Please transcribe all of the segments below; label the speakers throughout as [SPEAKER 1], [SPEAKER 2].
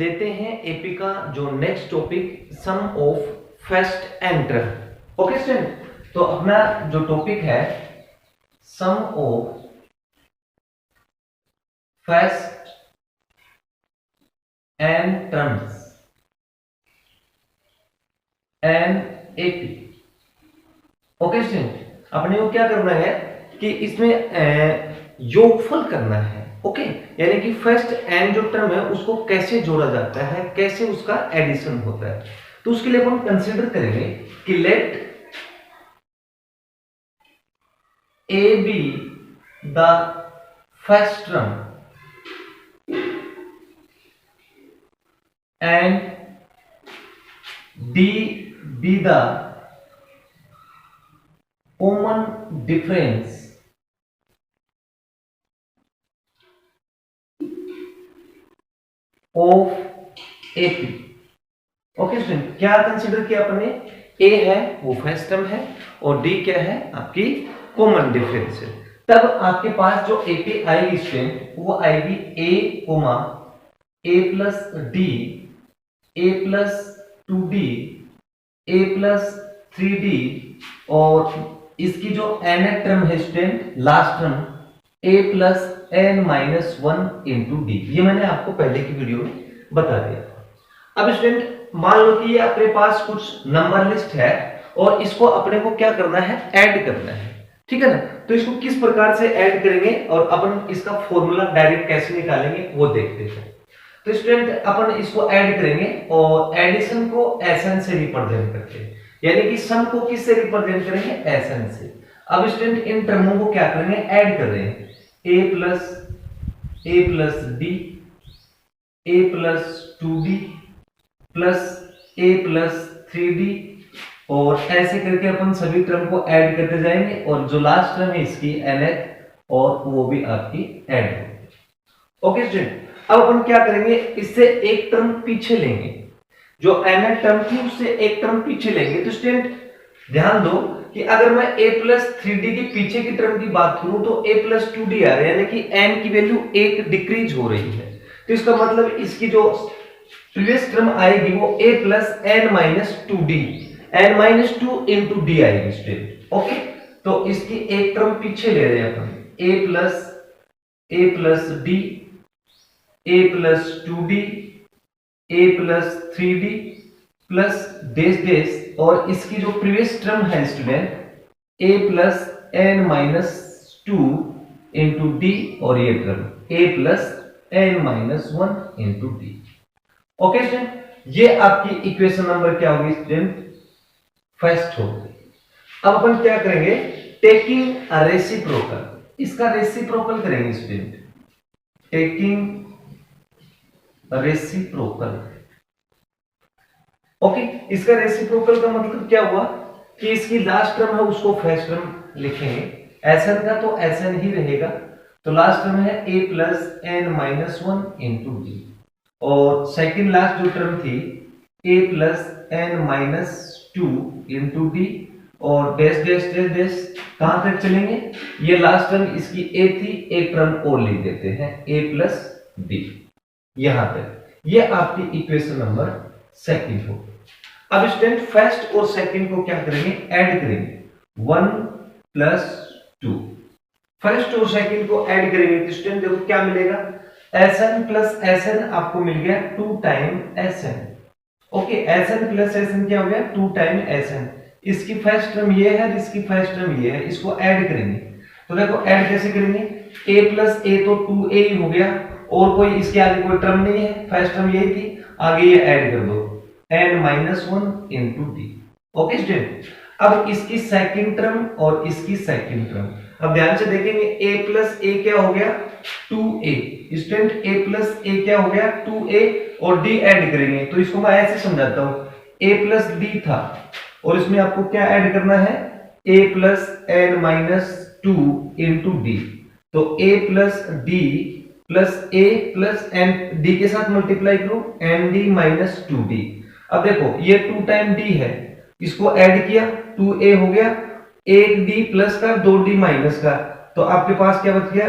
[SPEAKER 1] लेते हैं एपी का जो next topic sum of first and term. Okay student, तो अपना जो टॉपिक है sum of first n terms and AP. Okay student, अपने को क्या करना है कि इसमें योगफल करना है। ओके, यानी कि फर्स्ट एंड जो टर्म है उसको कैसे जोड़ा जाता है, कैसे उसका एडिशन होता है। तो उसके लिए अपन कंसीडर करेंगे कि let a be the first term and d be the common difference of AP. Okay student, क्या कंसीडर किया अपने, ए है वो फर्स्ट टर्म है और डी क्या है आपकी कॉमन डिफरेंस है। तब आपके पास जो एपी आएगी स्टूडेंट वो आएगी ए कोमा ए प्लस डी, ए प्लस 2d, ए प्लस 3d और इसकी जो nth टर्म है student last term a plus n minus 1 into D. ये मैंने आपको पहले की वीडियो में बता दिया। अब स्टूडेंट मान लो कि ये अपने पास कुछ नंबर लिस्ट है और इसको अपने को क्या करना है, ऐड करना है, ठीक है ना। तो इसको किस प्रकार से ऐड करेंगे और अपन इसका फॉर्मूला डायरेक्ट कैसे निकालेंगे वो देखते हैं। तो स्टूडेंट अपन इसको ऐड करेंगे और एडिशन को एसएन से रिप्रेजेंट करते हैं, यानी कि सम को किससे रिप्रेजेंट करेंगे, एसएन से। अब स्टूडेंट इन टर्मों को क्या करेंगे, ऐड कर रहे हैं a plus D, a plus 2d plus a plus 3d और ऐसे करके अपन सभी टर्म को ऐड करते जाएंगे और जो लास्ट टर्म है इसकी nth और वो भी आपकी ऐड होगी। ओके स्टूडेंट, अब अपन क्या करेंगे, इससे एक टर्म पीछे लेंगे, जो nth टर्म थी उससे एक टर्म पीछे लेंगे। तो स्टूडेंट ध्यान दो कि अगर मैं a प्लस 3d के पीछे की टर्म की बात करूं तो a प्लस 2d आ रहा है, यानी कि n की वैल्यू एक डिक्रीज हो रही है। तो इसका मतलब इसकी जो प्रीवियस टर्म आएगी वो a plus n minus 2d, n minus 2 into d आएगी स्टूडेंट। ओके, तो इसकी एक टर्म पीछे ले रहे हैं अपन, a plus d, a plus 2d, a plus 3d plus dash dash और इसकी जो प्रीवियस टर्म है student a plus n minus 2 into d और ये term a plus n minus 1 into D. Okay student, ये आपकी इक्वेशन नंबर क्या होगी स्टूडेंट, फर्स्ट होगी। अब अपन क्या करेंगे, टेकिंग अ रेसिप्रोकल, इसका रेसिप्रोकल करेंगे स्टूडेंट, टेकिंग रेसिप्रोकल। ओके, इसका रेसिप्रोकल का मतलब क्या हुआ कि इसकी लास्ट टर्म है उसको फर्स्ट टर्म लिखेंगे, एसएन का तो एसएन ही रहेगा। तो लास्ट टर्म है a plus n minus 1 into d और सेकेंड लास्ट जो टर्म थी a plus n minus 2 into d और डैश डैश डैश डैश कहां तक चलेंगे, ये लास्ट टर्म इसकी a थी, एक टर्म और लिख देते हैं a प्लस d यहां तक। ये आपकी इक्वेशन नंबर सेकंड हो। अब स्टूडेंट फर्स्ट और सेकंड को क्या करेंगे, ऐड करेंगे, 1 प्लस 2। फर्स्ट और सेकंड को ऐड करेंगे तो स्टूडेंट देखो क्या मिलेगा, Sn प्लस Sn आपको मिल गया 2 time Sn। Okay, Sn plus Sn क्या हो गया, 2 टाइम Sn। इसकी फर्स्ट टर्म ये है, इसकी फर्स्ट टर्म ये है, इसको ऐड करेंगे। तो देखो ऐड कैसे करेंगे, a प्लस a तो 2a ही हो गया और कोई इसके आगे कोई टर्म नहीं है, फर्स्ट टर्म यही थी, आगे ये ऐड कर दो n minus 1 into D. Okay student, अब इसकी सेकंड टर्म और इसकी सेकंड टर्म, अब ध्यान से देखेंगे a प्लस a क्या हो गया 2a, student a plus a क्या हो गया 2a और d ऐड करेंगे। तो इसको मैं ऐसे समझाता हूं, a प्लस d था और इसमें आपको क्या ऐड करना है, a plus n minus 2 into d. तो a plus d plus a plus n, d के साथ मल्टीप्लाई करो nd माइनस 2d। अब देखो ये 2 टाइम d है, इसको ऐड किया 2a हो गया, 1d प्लस का 2d माइनस का, तो आपके पास क्या बच गया,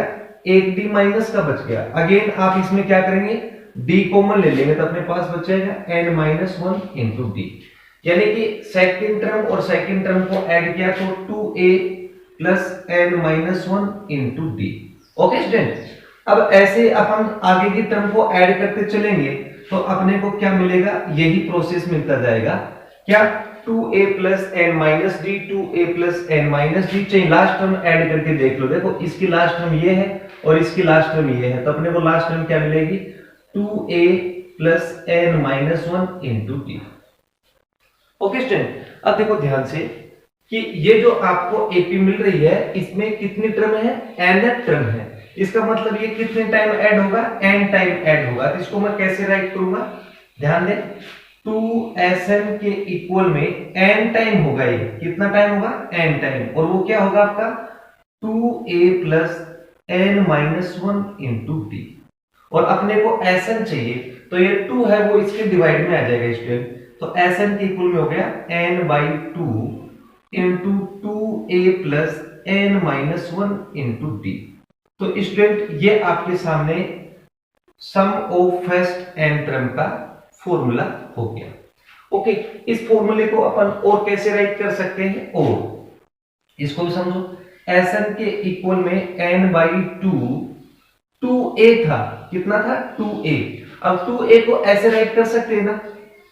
[SPEAKER 1] 1d माइनस का बच गया। अगेन आप इसमें क्या करेंगे, डी कॉमन ले लेंगे तो अपने पास बचेगा n minus one into D, यानी कि सेकंड टर्म और सेकंड टर्म को ऐड किया तो 2a plus n minus one into D. Okay student, अब ऐसे अपन आगे की टर्म को ऐड करते चलेंगे तो अपने को क्या मिलेगा, यही प्रोसेस मिलता जाएगा। क्या 2a plus n minus D, 2a plus n minus D, चाहिए लास्ट टर्म ऐड करके देख लो। देखो इसकी लास्ट टर्म ये है और इसकी लास्ट टर्म ये है, तो अपने को लास्ट टर्म क्या मिलेगी, 2a plus n minus one into D. Okay student, अब देखो ध्यान से कि ये जो आपको एपी मिल रही है इसमें कितनी टर्म है, n टर्म है। इसका मतलब ये कितने टाइम ऐड होगा, n टाइम ऐड होगा। तो इसको मैं कैसे राइट करूंगा, ध्यान दें, 2sn के इक्वल में n टाइम होगा, ये कितना टाइम होगा, n टाइम, और वो क्या होगा आपका 2a plus n minus one into d. और अपने को Sn चाहिए तो ये 2 है वो इसके डिवाइड में आ जाएगा स्टूडेंट, तो Sn के इक्वल में हो गया n by two into 2a plus n minus one into d. तो स्टूडेंट ये आपके सामने सम ऑफ फर्स्ट n टर्म का फॉर्मूला हो गया। ओके, इस फॉर्मूले को अपन और कैसे राइट कर सकते हैं, और इसको भी समझो, Sn के इक्वल में n बाई टू, 2a था, कितना था 2a, अब 2a को ऐसे राइट कर सकते हैं ना,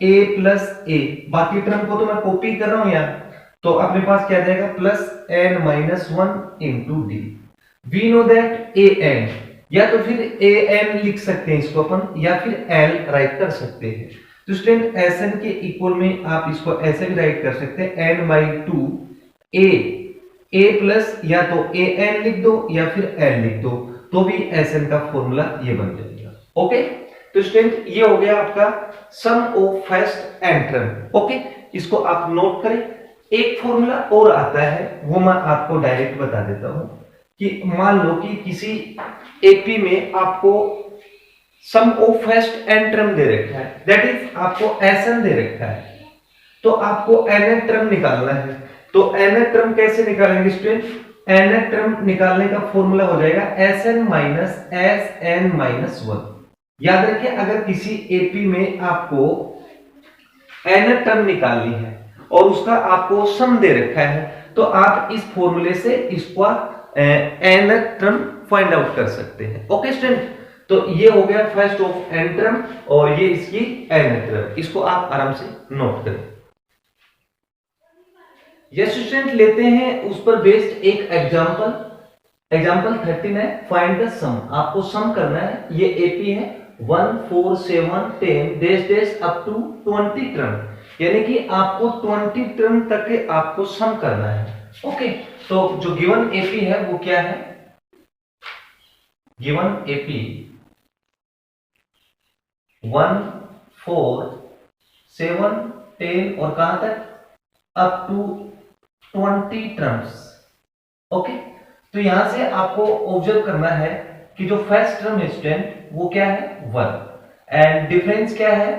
[SPEAKER 1] a प्लस a, बाकी टर्म को तो मैं कॉपी कर रहा हूं यार, तो अपने पास क्या जाएगा plus n minus one into d. We know that an, या तो फिर an लिख सकते हैं इसको अपन, या फिर l राइट कर सकते हैं। तो स्टूडेंट Sn के इक्वल में आप इसको ऐसे भी राइट कर सकते हैं, n by two a plus, या तो an लिख दो या फिर l लिख दो, तो भी Sn का फॉर्मूला ये बन जाएगा। ओके, तो स्टूडेंट ये हो गया आपका sum of first n term. Okay, इसको आप नोट करें। एक फॉर्मूला और आता है वो मैं आपको डायरेक्ट बता देता हूं कि मान लो कि किसी एपी में आपको सम ऑफ फर्स्ट n टर्म दे रखा है, दैट इज आपको Sn दे रखा है, तो आपको nth टर्म निकालना है। तो nth टर्म कैसे निकालेंगे स्टूडेंट, nth टर्म निकालने का फॉर्मूला हो जाएगा Sn minus Sn minus one. याद रखिए, अगर किसी एपी में आपको nth टर्म निकालनी है और उसका आपको सम दे रखा है, तो आप इस फॉर्मूले से इसका nth टर्म फाइंड आउट कर सकते हैं। ओके स्टूडेंट, तो ये हो गया फर्स्ट ऑफ n टर्म और ये इसकी nth टर्म, इसको आप आराम से नोट करें। यस स्टूडेंट, लेते हैं उस पर बेस्ड एक एग्जांपल 13 है, फाइंड द सम। आपको सम करना है, ये एपी है 1 4 7 10 dash dash up to 20 term, यानी कि आपको 20 टर्म तक के आपको सम करना है। ओके, तो जो गिवन एपी है वो क्या है, गिवन एपी 1 4 7 10 और कहां तक, अप टू 20 टर्म्स। ओके, तो यहां से आपको ऑब्जर्व करना है कि जो फर्स्ट टर्म है स्टूडेंट वो क्या है 1, एंड डिफरेंस क्या है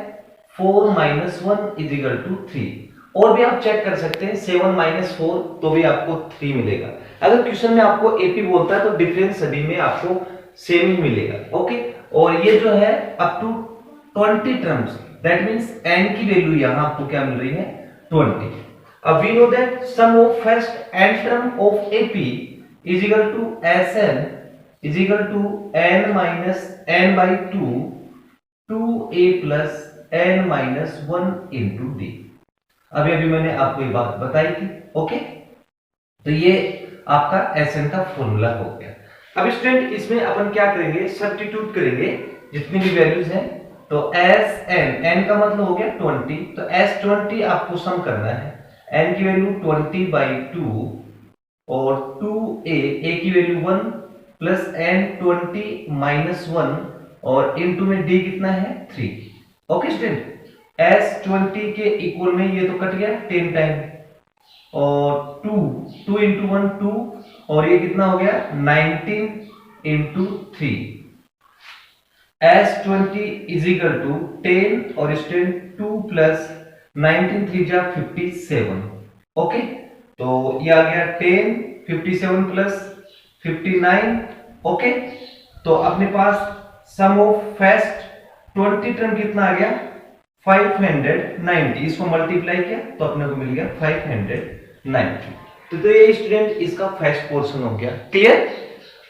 [SPEAKER 1] 4 minus one is equal to 3। और भी आप चेक कर सकते हैं 7 माइनस 4 तो भी आपको 3 मिलेगा। अगर क्वेश्चन में आपको एपी बोलता है तो डिफरेंस सभी में आपको सेम ही मिलेगा। ओके, और ये जो है up to 20 terms, that means n की वैल्यू यहां आपको क्या मिल रही है 20। अब we know that sum of first n term of AP is equal to Sn is equal to n minus n by 2 2a plus n minus 1 into d। अभी अभी मैंने आपको ये बात बताई थी। ओके, तो ये आपका Sn का फॉर्मूला हो गया। अब स्टूडेंट इसमें अपन क्या करेंगे, सब्स्टिट्यूट करेंगे जितनी भी वैल्यूज हैं। तो Sn, n का मतलब हो गया 20, तो S20 आपको सम करना है, n की वैल्यू 20 by 2 और 2a की वैल्यू 1 प्लस n 20 माइनस 1 और इनटू में d कितना है 3। ओके स्टूडेंट, S20 के इक्वल में ये तो कट गया 10 टाइम, और 2 इंटू 1 2, और ये कितना हो गया 19 into 3। S20 is equal to 10 और स्टूडेंट 2 प्लस 19 3 जा 57। ओके, तो ये आ गया 10 57 प्लस 59। ओके, तो अपने पास सम ऑफ फर्स्ट 20 टर्म कितना आ गया 590, इसको मल्टीप्लाई किया तो अपने को मिल गया 590। तो ये स्टूडेंट इसका फर्स्ट पोर्शन हो गया। क्लियर।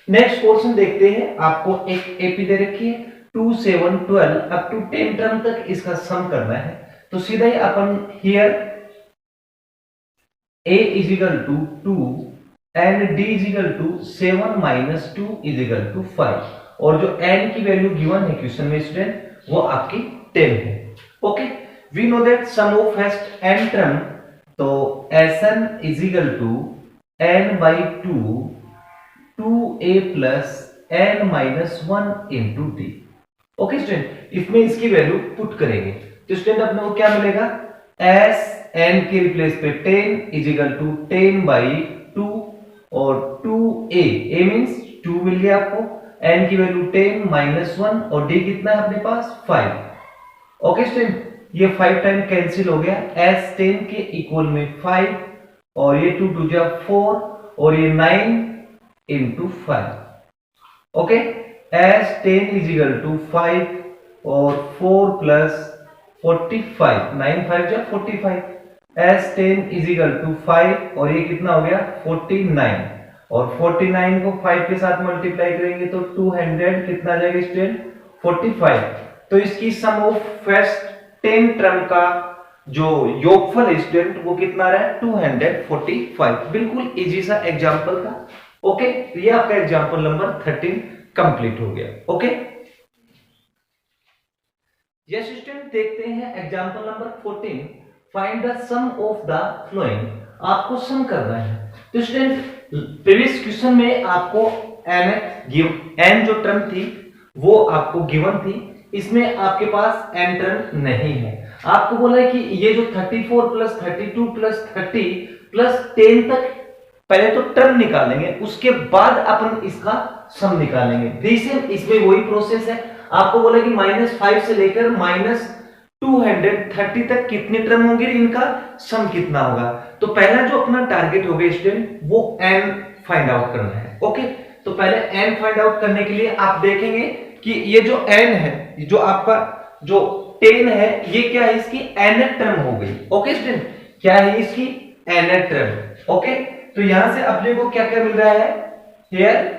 [SPEAKER 1] नेक्स्ट पोर्शन देखते हैं। आपको एक एपी दे रखी है 2 7 12 अप टू 10 टर्म तक इसका सम करना है। तो सीधा ही अपन here a is equal to 2 and d is equal to 7 minus 2 is equal to 5 और जो n की वैल्यू गिवन है क्वेश्चन में स्टूडेंट वो आपकी 10 है। Okay, we know that sum of first n term, तो Sn is equal to n by 2 2a plus n minus 1 into d। Okay student, इसमें इसकी वैल्यू पुट करेंगे तो स्टूडेंट अपने को क्या मिलेगा, s n के रिप्लेस पे 10 इज इक्वल टू 10 बाई 2 और 2a, a मींस 2 मिल गया आपको, n की वैल्यू 10 माइनस 1 और d कितना है अपने पास 5। ओके स्टूडेंट, ये 5 टाइम कैंसिल हो गया, s 10 के इक्वल में 5 और ये 2 2 जा 4 और ये 9 into 5। Okay, s 10 is equal to 5 और 4 प्लस 45, 9 5 जा 45, s 10 इज इक्वल टू 5 और ये कितना हो गया 49 और 49 को 5 के साथ मल्टीप्लाई करेंगे तो 200 कितना आ जाएगा स्टूडेंट 45। तो इसकी सम ऑफ फर्स्ट 10 टर्म का जो योगफल है स्टूडेंट वो कितना आ रहा है 245। बिल्कुल इजी सा एग्जांपल था। ओके, ये आपका एग्जांपल नंबर 13 कंप्लीट हो गया। ओके, यस स्टूडेंट, देखते हैं example number 14। Find the sum of the following. आपको सम करना है। तो स्टूडेंट प्रीवियस क्वेश्चन में आपको n जो टर्म थी वो आपको गिवन थी, इसमें आपके पास n टर्म नहीं है। आपको बोला है कि ये जो 34 प्लस 32 प्लस 30 प्लस 10 तक पहले तो टर्म निकालेंगे, उसके बाद अपन इसका सम निकालेंगे। इसमें वही प्रोसेस है। आपको बोला कि -5 से लेकर -230 तक कितने टर्म होंगे, इनका सम कितना होगा। तो पहला जो अपना टारगेट होगा स्टूडेंट वो n फाइंड आउट करना है। ओके, तो पहले n फाइंड आउट करने के लिए आप देखेंगे कि ये जो n है, जो आपका जो 10 है, ये क्या है इसकी nth टर्म हो गई। ओके स्टूडेंट, क्या है इसकी nth टर्म। ओके, तो यहां से अपने को क्या क्या मिल रहा है, here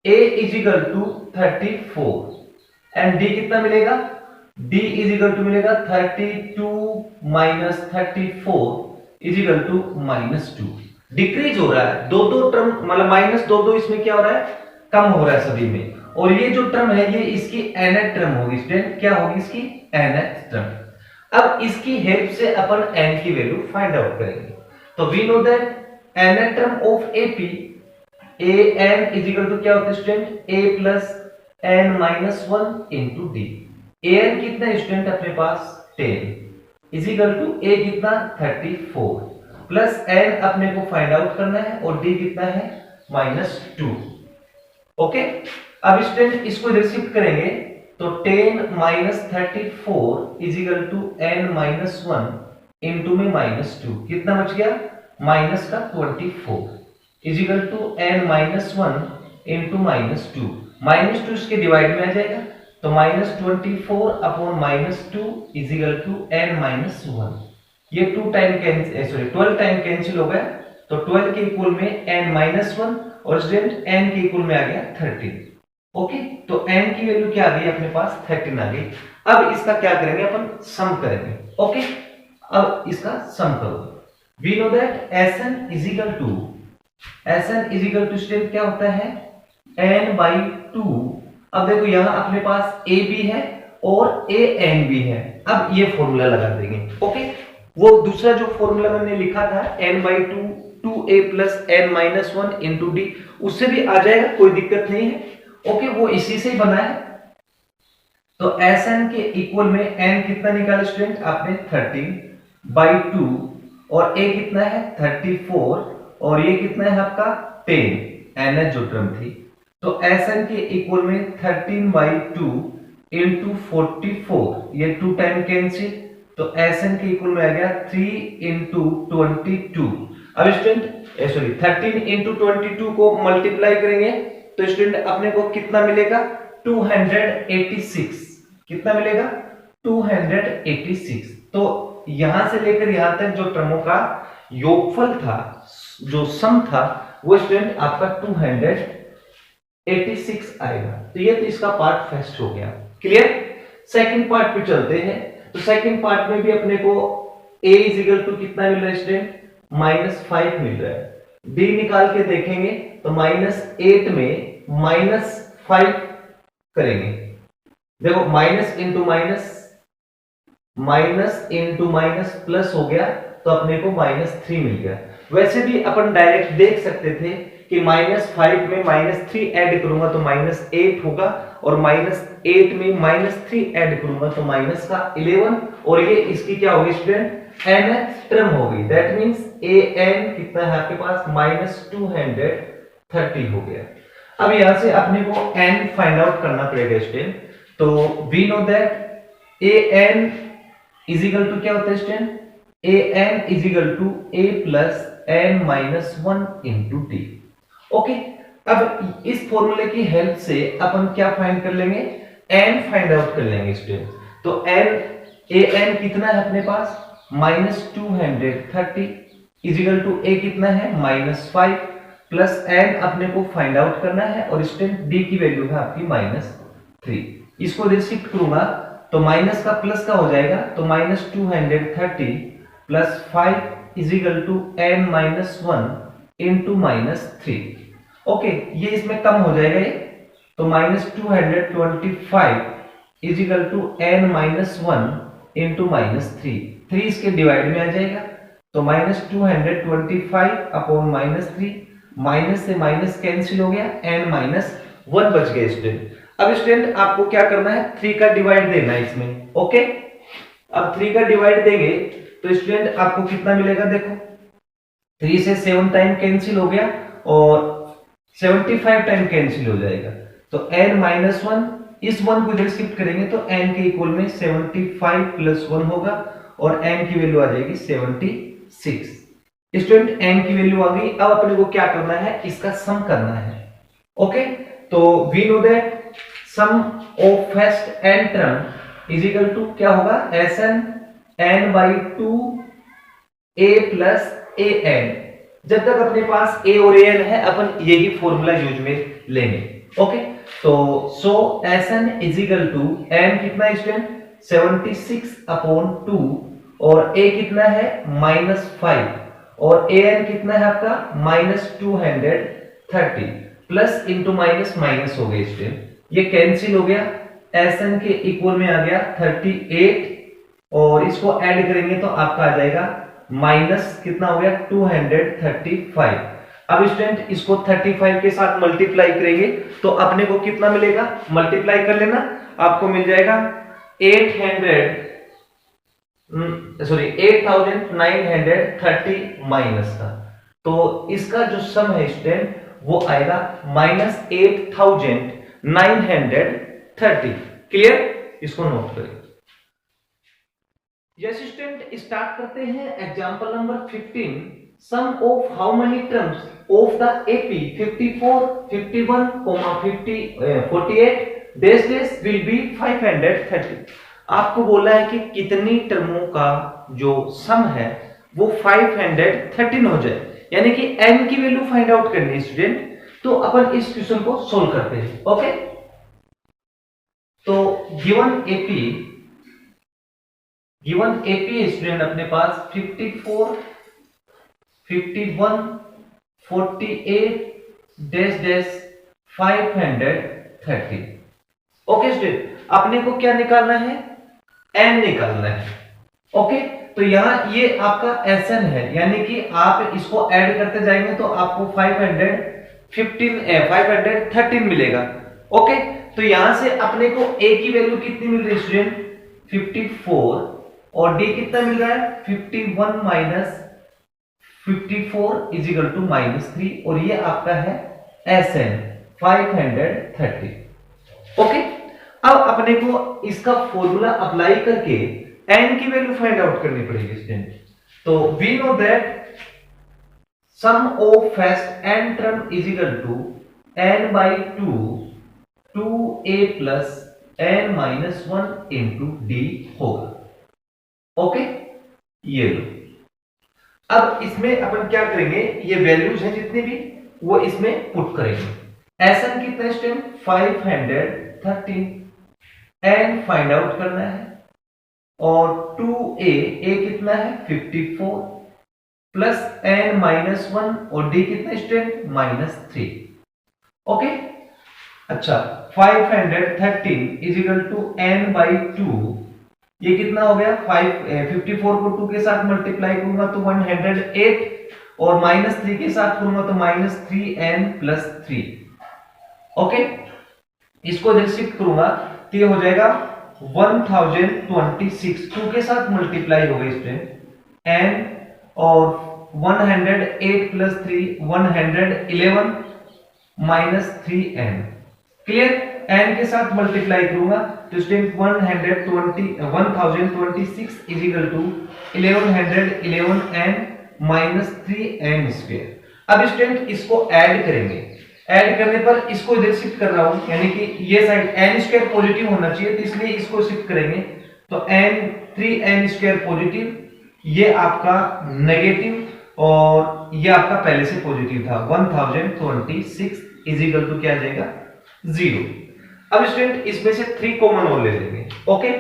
[SPEAKER 1] a is equal to 34 and d कितना मिलेगा, d इज इक्वल टू मिलेगा 32 minus 34 is equal to -2। Decrease हो रहा है, दो टर्म मतलब -2 इसमें क्या हो रहा है, कम हो रहा है सभी में। और ये जो टर्म है ये इसकी nth टर्म होगी स्टूडेंट, क्या होगी इसकी nth टर्म। अब इसकी हेल्प से अपन n की वैल्यू फाइंड आउट करेंगे। तो we know that nth term of AP an is equal to क्या होता है student, a plus n minus 1 into d। an कितना स्टूडेंट अपने पास 10 इज इक्वल टू a कितना 34 प्लस n अपने को फाइंड आउट करना है और d कितना है -2। ओके, अब स्टूडेंट इसको इधर शिफ्ट करेंगे तो 10 minus 34 is equal to n minus 1 into में -2, कितना बच गया माइनस का 24 is equal to n minus 1 into -2। -2 इसके डिवाइड में आ जाएगा तो -24 upon -2 is equal to n minus 1। ये 2 टाइम कैंसिल 12 टाइम कैंसिल हो गया तो 12 के इक्वल में n माइनस 1 और स्टूडेंट n के इक्वल में आ गया 13। ओके, तो n की वैल्यू क्या आ गई अपने पास 13 आ गई। अब इसका क्या करेंगे अपन, सम करेंगे। ओके, अब इसका सम करो। We know that Sn is equal to student क्या होता है n by 2। अब देखो यहां अपने पास a भी है और an भी है। अब ये फॉर्मूला लगा देंगे। ओके, वो दूसरा जो फॉर्मूला मैंने लिखा था n by 2 2a plus n minus 1 into D, उससे भी आ जाएगा, कोई दिक्कत नहीं है। ओके, वो इसी से ही बना है। तो Sn के इक्वल में n कितना निकाला स्टूडेंट आपने 13 by 2 और a कितना है 34 और ये कितना है आपका 10 n जो टर्म थी। तो Sn के इक्वल में 13 by 2 इंटू 44, ये 2 टाइम कैंसिल तो Sn के इक्वल में आ गया 3 इंटू 22। अब स्टूडेंट सॉरी 13 इंटू 22 को मल्टीप्लाई करेंगे तो स्टूडेंट अपने को कितना मिलेगा 286 कितना मिलेगा 286। तो यहां से लेकर यहां तक जो टर्मों का योगफल था, जो सम था, वो स्टूडेंट आपका 286 आएगा। तो ये तो इसका पार्ट फर्स्ट हो गया। क्लियर। सेकंड पार्ट पे चलते हैं। तो सेकंड पार्ट में भी अपने को a इजिकल टू कितना मिल रहा है स्टूडेंट -5 मिल रहा है। d निकाल के देखेंगे तो -8 में -5 करेंगे। देखो माइनस इंटू माइनस प्लस हो गया तो अपने को -3 मिल गया। वैसे भी अपन डायरेक्ट देख सकते थे कि -5 में -3 ऐड करूंगा तो -8 होगा, और -8 में -3 ऐड करूंगा तो -11, और ये इसकी क्या होगी स्टूडेंट nth टर्म होगी। दैट मींस an कितना है आपके पास -230 हो गया। अब यहां से अपने को n फाइंड आउट करना पड़ेगा स्टूडेंट। तो we know that an is equal to क्या होता है student an is equal to a plus n minus 1 into T. Okay, अब इस फॉर्मूले की हेल्प से अपन क्या फाइंड कर लेंगे n फाइंड आउट कर लेंगे स्टूडेंट। तो an कितना है अपने पास -230 इजिकल टू a कितना है -5 प्लस n अपने को फाइंड आउट करना है, और स्टूडेंट d की वैल्यू है आपकी -3। इसको रिशिफ्ट करूंगा तो माइनस का प्लस का हो जाएगा, तो -230 plus 5 is equal to n minus 1 into -3। Okay, ये इसमें कम हो जाएगा ये, तो -225 is equal to n minus 1 into -3। 3 इसके डिवाइड में आ जाएगा, तो -225 अपॉन -3, माइनस से माइनस कैंसिल हो गया, n माइनस 1 बच गए स्टूडेंट। अब स्टूडेंट आपको क्या करना है 3 का डिवाइड देना है इसमें। ओके, अब 3 का डिवाइड देंगे तो स्टूडेंट आपको कितना मिलेगा, देखो 3 से 7 टाइम कैंसिल हो गया और 75 टाइम कैंसिल हो जाएगा, तो n माइनस 1, इस 1 को इधर शिफ्ट करेंगे तो n के इक्वल में 75 प्लस 1 होगा और n की वैल्यू आ जाएगी 76। स्टूडेंट n की वैल्यू आ गई। अब अपने को क्या करना है, इसका सम करना है। ओके, तो we know that sum of first n term is equal to क्या होगा Sn n/2 a plus an। जब तक अपने पास a और an है अपन यही फॉर्मूला यूज में लेंगे। ओके, तो so Sn is equal to n कितना है स्टूडेंट 76 अपॉन 2 और a कितना है -5 और an कितना है आपका -230 प्लस इंटू माइनस माइनस हो गया स्टूडेंट, ये कैंसिल हो गया, Sn के इक्वल में आ गया 38 और इसको ऐड करेंगे तो आपका आ जाएगा माइनस कितना हो गया 235। अब स्टूडेंट इसको 35 के साथ मल्टीप्लाई करेंगे तो अपने को कितना मिलेगा, मल्टीप्लाई कर लेना, आपको मिल जाएगा 8930 माइनस का। तो इसका जो सम है स्टूडेंट वो आएगा -8930। क्लियर, इसको नोट करें। यस स्टूडेंट, स्टार्ट करते हैं example number 15। Sum of how many terms of the AP 54, 51, 48 dash dash will be 530। आपको बोला है कि कितनी टर्मों का जो सम है वो 513 हो जाए, यानी कि n की वैल्यू फाइंड आउट करनी है स्टूडेंट। तो अपन इस क्वेश्चन को सोल्व करते हैं। ओके, तो गिवन एपी स्टूडेंट अपने पास 54, 51, 48 डैश डैश 530। ओके स्टूडेंट, अपने को क्या निकालना है, n निकालना है। ओके, तो यहां ये आपका Sn है, यानी कि आप इसको ऐड करते जाएंगे तो आपको 513 मिलेगा। ओके, तो यहां से अपने को a की वैल्यू कितनी मिल रही है स्टूडेंट 54 और d कितना मिल रहा है 51 माइनस 54 इज इक्वल टू -3 और ये आपका है Sn 530। ओके, अब अपने को इसका फॉर्मूला अप्लाई करके n की वैल्यू फाइंड आउट करनी पड़ेगी स्टूडेंट। तो we know that sum of first n term is equal to n/2 2a plus n minus 1 into D होगा। ओके, ये लो। अब इसमें अपन क्या करेंगे, ये वैल्यूज हैं जितनी भी वो इसमें पुट करेंगे। Sn कितना स्टूडेंट 513, n फाइंड आउट करना है, और 2a कितना है 54 प्लस n माइनस 1 और d कितना स्टूडेंट -3। ओके, अच्छा 513 is equal to n by 2, ये कितना हो गया 54 को 2 के साथ मल्टीप्लाई करूंगा तो 108, और -3 के साथ करूंगा तो -3n प्लस 3। ओके, इसको जब शिफ्ट करूंगा तो ये हो जाएगा 1026, 2 के साथ मल्टीप्लाई हो गई स्टूडेंट n, और 108 plus 3 111 minus 3n। Clear, n के साथ मल्टीप्लाई करूंगा तो student 1026 is equal to 1111n minus 3n square. अब स्टूडेंट इसको ऐड करेंगे, ऐड करने पर इसको इधर शिफ्ट कर रहा हूं, यानी कि ये साइड n स्क्वायर पॉजिटिव होना चाहिए, तो इसलिए इसको शिफ्ट करेंगे तो n 3n स्क्वायर पॉजिटिव, ये आपका नेगेटिव, और ये आपका पहले से पॉजिटिव था। 1026 इज इक्वल टू क्या आ जाएगा 0। अब स्टूडेंट इसमें से 3 कॉमन और ले लेंगे। ओके,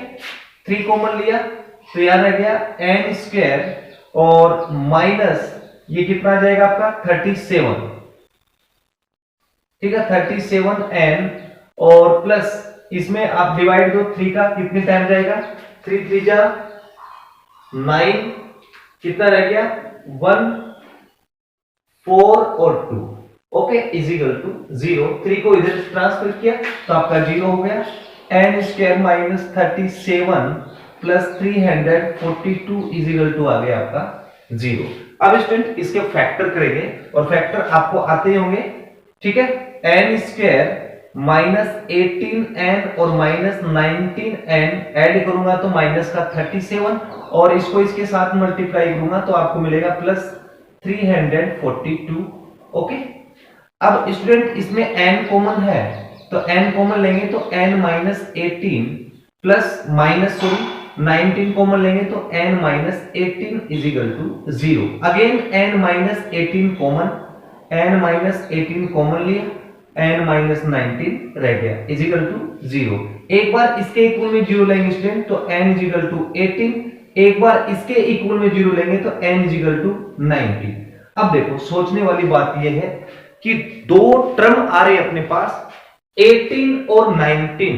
[SPEAKER 1] 3 कॉमन लिया तो याद आ गया n स्क्वायर, और माइनस ये कितना आ जाएगा आपका 37, ठीक है 37n, और प्लस इसमें आप डिवाइड दो 3 का, कितने टाइम जाएगा 3 3 जा 9, कितना रह गया 1 4 और 2। Okay, is equal to 0। 3 को इधर ट्रांसफर किया तो आपका 0 हो गया। n square minus 37 plus 342 is equal to आ गया आपका 0। अब स्टूडेंट इसके फैक्टर करेंगे, और फैक्टर आपको आते ही होंगे, ठीक है। n स्क्वायर माइनस 18n और माइनस 19n ऐड करूंगा तो माइनस का 37, और इसको इसके साथ मल्टीप्लाई करूंगा तो आपको मिलेगा प्लस 342। ओके, अब स्टूडेंट इसमें n कॉमन है तो n कॉमन लेंगे तो n minus 18 plus minus 19 common लेंगे तो n minus 18 is equal to 0। Again n minus 18 common, n minus 18 common लिया, n माइनस 19 रह गया इज इक्वल टू 0। एक बार इसके इक्वल में 0 लेंगे स्टूडेंट तो n इज इक्वल टू 18, एक बार इसके इक्वल में 0 लेंगे तो n इज इक्वल टू 90। अब देखो सोचने वाली बात यह है कि दो टर्म आ रहे अपने पास 18 और 19,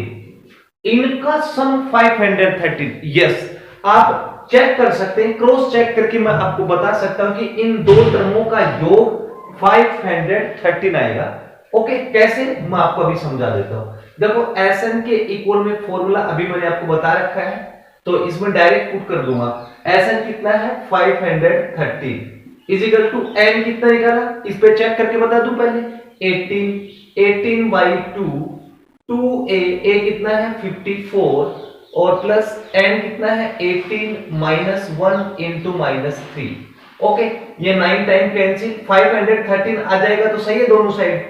[SPEAKER 1] इनका सम 513। यस, आप चेक कर सकते हैं, क्रॉस चेक करके मैं आपको बता सकता हूं कि इन दो टर्मों का योग 513 आएगा। ओके, कैसे मैं आपको अभी समझा देता हूं। देखो Sn के इक्वल में फॉर्मूला अभी मैंने आपको बता रखा है, तो इसमें डायरेक्ट पुट कर दूंगा। Sn कितना है 513 इज इक्वल टू n कितना निकाला, इस पे चेक करके बता दूं पहले 18 बाई 2, 2a कितना है 54, और प्लस n कितना है 18 माइनस 1 इंटू माइनस 3। ओके, ये 9 टाइम कैंसिल, 513 आ जाएगा तो सही है दोनों साइड,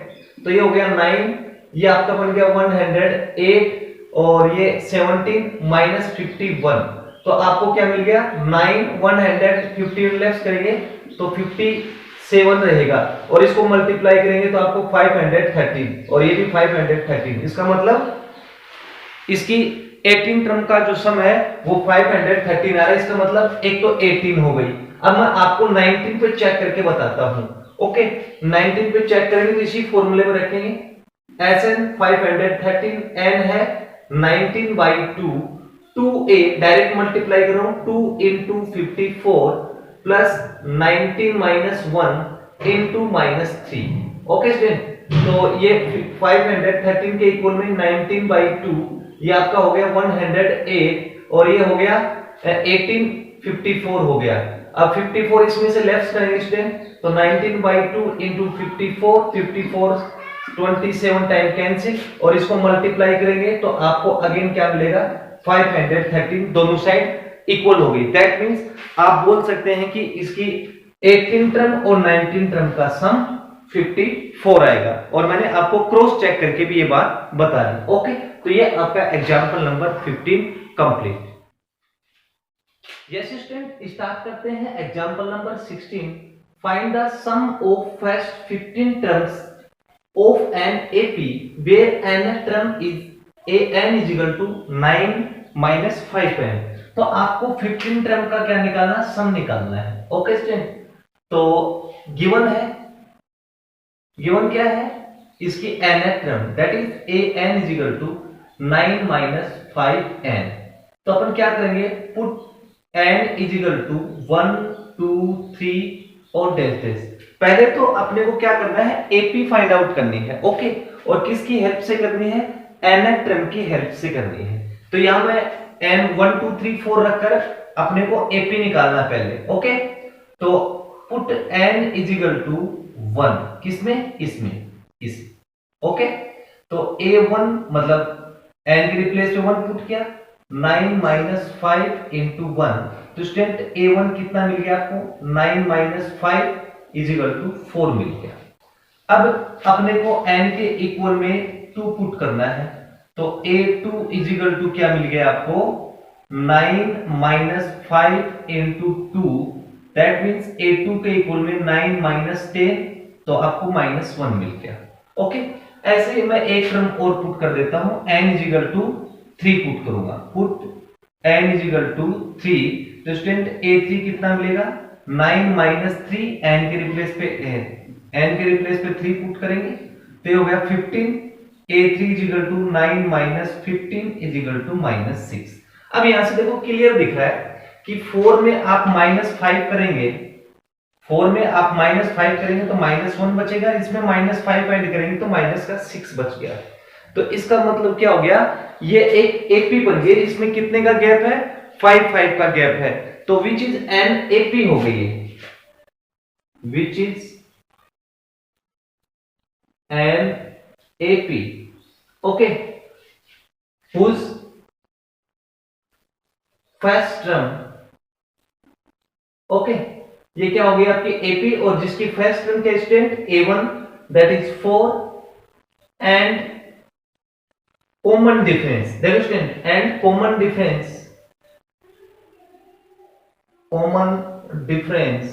[SPEAKER 1] तो ये हो गया 9, ये आपका बन गया 108, और ये 17 माइनस 51, तो आपको क्या मिल गया 9, 115 लेस करेंगे तो 57 रहेगा, और इसको मल्टीप्लाई करेंगे तो आपको 513, और ये भी 513। इसका मतलब इसकी 18 टर्म का जो सम है वो 513 आ रहा है। इसका मतलब एक तो 18 हो गई। अब मैं आपको 19 पे चेक करके बताता हूं। ओके, 19 पे चेक करेंगे तो इसी फॉर्मूले में रखेंगे। Sn 513, n है 19 बाई 2, 2a डायरेक्ट मल्टीप्लाई कर रहा हूं 2 into 54 plus 19 minus 1 into minus 3। Okay student, तो ये 513 के इक्वल में 19 बाई 2, ये आपका हो गया 108, और ये हो गया 1854 हो गया। अब 54 इसमें से लेफ्ट करेंगे स्टूडेंट, तो 19 बाई 2 इंटू 54 27 टाइम कैंसिल, और इसको मल्टीप्लाई करेंगे तो आपको अगेन क्या मिलेगा 513, दोनों साइड इक्वल हो गई। दैट मींस आप बोल सकते हैं कि इसकी 18 टर्म और 19 टर्म का सम 54 आएगा, और मैंने आपको क्रॉस चेक करके भी ये बात बता दी। ओके, तो ये आपका example number 15 complete. Yes student, start करते हैं example number 16। Find the sum of first 15 terms of an AP where n term is n is equal to 9 minus 5n। तो आपको 15 टर्म का क्या निकालना, सम निकालना है। ओके स्टूडेंट, तो गिवन है, गिवन क्या है, इसकी nth term that is an is equal to 9 minus 5n। तो अपन क्या करेंगे, put n is equal to 1 2 3 और डैश डैश। पहले तो अपने को क्या करना है, एपी फाइंड आउट करनी है। ओके, और किसकी हेल्प से करनी है, nth टर्म की हेल्प से करनी है। तो यहां मैं n 1 2 3 4 रखकर अपने को एपी निकालना पहले। ओके, तो put n is equal to 1 किसमें, इसमें, इस। ओके, तो a1 मतलब n के रिप्लेस में 1 पुट किया, 9 माइनस 5 इंटू 1। तो स्टूडेंट a1 कितना मिल गया आपको, 9 माइनस 5 इज इक्वल टू 4 मिल गया। अब अपने को n के इक्वल में 2 पुट करना है, तो a2 इज इक्वल टू क्या मिल गया आपको, 9 minus 5 into 2, that means a2 के इक्वल में 9 माइनस 10, तो आपको माइनस 1 मिल गया। ओके, ऐसे ही मैं एक टर्म और पुट कर देता हूं, n is equal to 3 put करूंगा, put n is equal to 3। तो स्टूडेंट a3 कितना मिलेगा, 9 माइनस 3, n के रिप्लेस पे 3 पुट करेंगे, तो हो गया 15। a3 is equal to 9 minus 15 is equal to minus 6। अब यहां से देखो क्लियर दिख रहा है कि 4 में आप माइनस 5 करेंगे, 4 में आप माइनस 5 करेंगे तो माइनस 1 बचेगा, इसमें माइनस 5 ऐड करेंगे तो माइनस का 6 बच गया। तो इसका मतलब क्या हो गया, ये एक एपी बन गई, इसमें कितने का गैप है, 5 का गैप है, तो विच इज एन एपी हो गई है, which is an AP. Okay, whose first term, okay, ये क्या हो गया आपकी एपी, और जिसकी फर्स्ट टर्म के student a1 that is 4 and common difference, देखो स्टूडेंट, एंड कॉमन डिफरेंस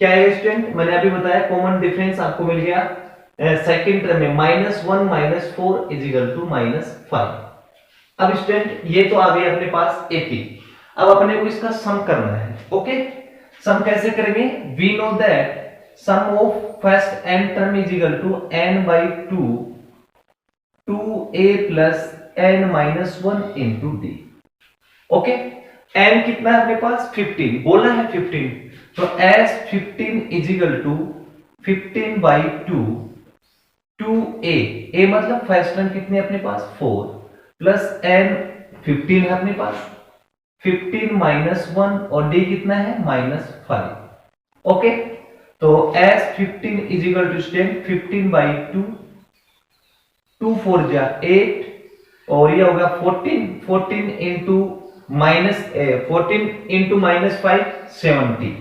[SPEAKER 1] क्या है स्टूडेंट, मैंने अभी बताया कॉमन डिफरेंस आपको मिल गया सेकंड टर्म में, -1 माइनस 4 इज इक्वल टू -5। अब स्टूडेंट ये तो आ गया अपने पास एपी, अब अपने को इसका सम करना है। ओके, सम कैसे करेंगे, we know that sum of first n term is equal to n by 2a plus n minus 1 into D. Okay, n कितना है अपने पास, 15 बोला है 15, तो s 15 is equal to 15 by 2a, a मतलब फर्स्ट टर्म कितने अपने पास 4, प्लस n 15 है अपने पास, 15 माइनस 1 और d कितना है -5। ओके, तो s 15 is equal to 15 by 2 4 जा 8, और ये होगा 14 इंटू -5 70,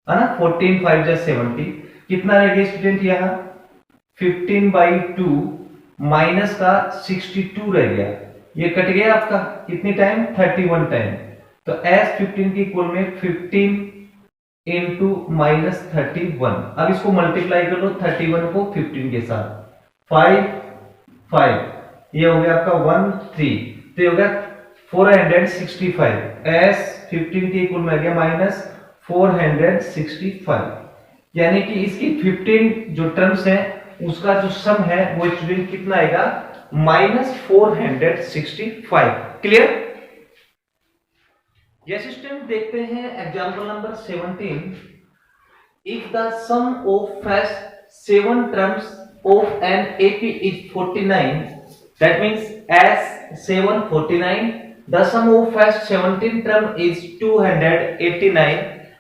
[SPEAKER 1] है ना, 14 5 जा 70, कितना रह गया स्टूडेंट यहाँ 15 बाई 2 माइनस का 62 रह गया, ये कट गया आपका कितनी टाइम, 31 टाइम। तो s 15 की इक्वल में 15 इंटू -31, अब इसको मल्टीप्लाई कर लो 31 को 15 के साथ, 5 ये हो गया आपका 1 3, तो ये हो गया 465, s 15 के इक्वल में आ गया -465, यानी कि इसकी 15 जो टर्म्स है उसका जो सम है वो स्टूडेंट कितना आएगा, -465। क्लियर? यस स्टूडेंट, देखते हैं example number 17। If the sum of first 7 terms of an AP is 49, that means S7 49, the sum of first 17 term is 289,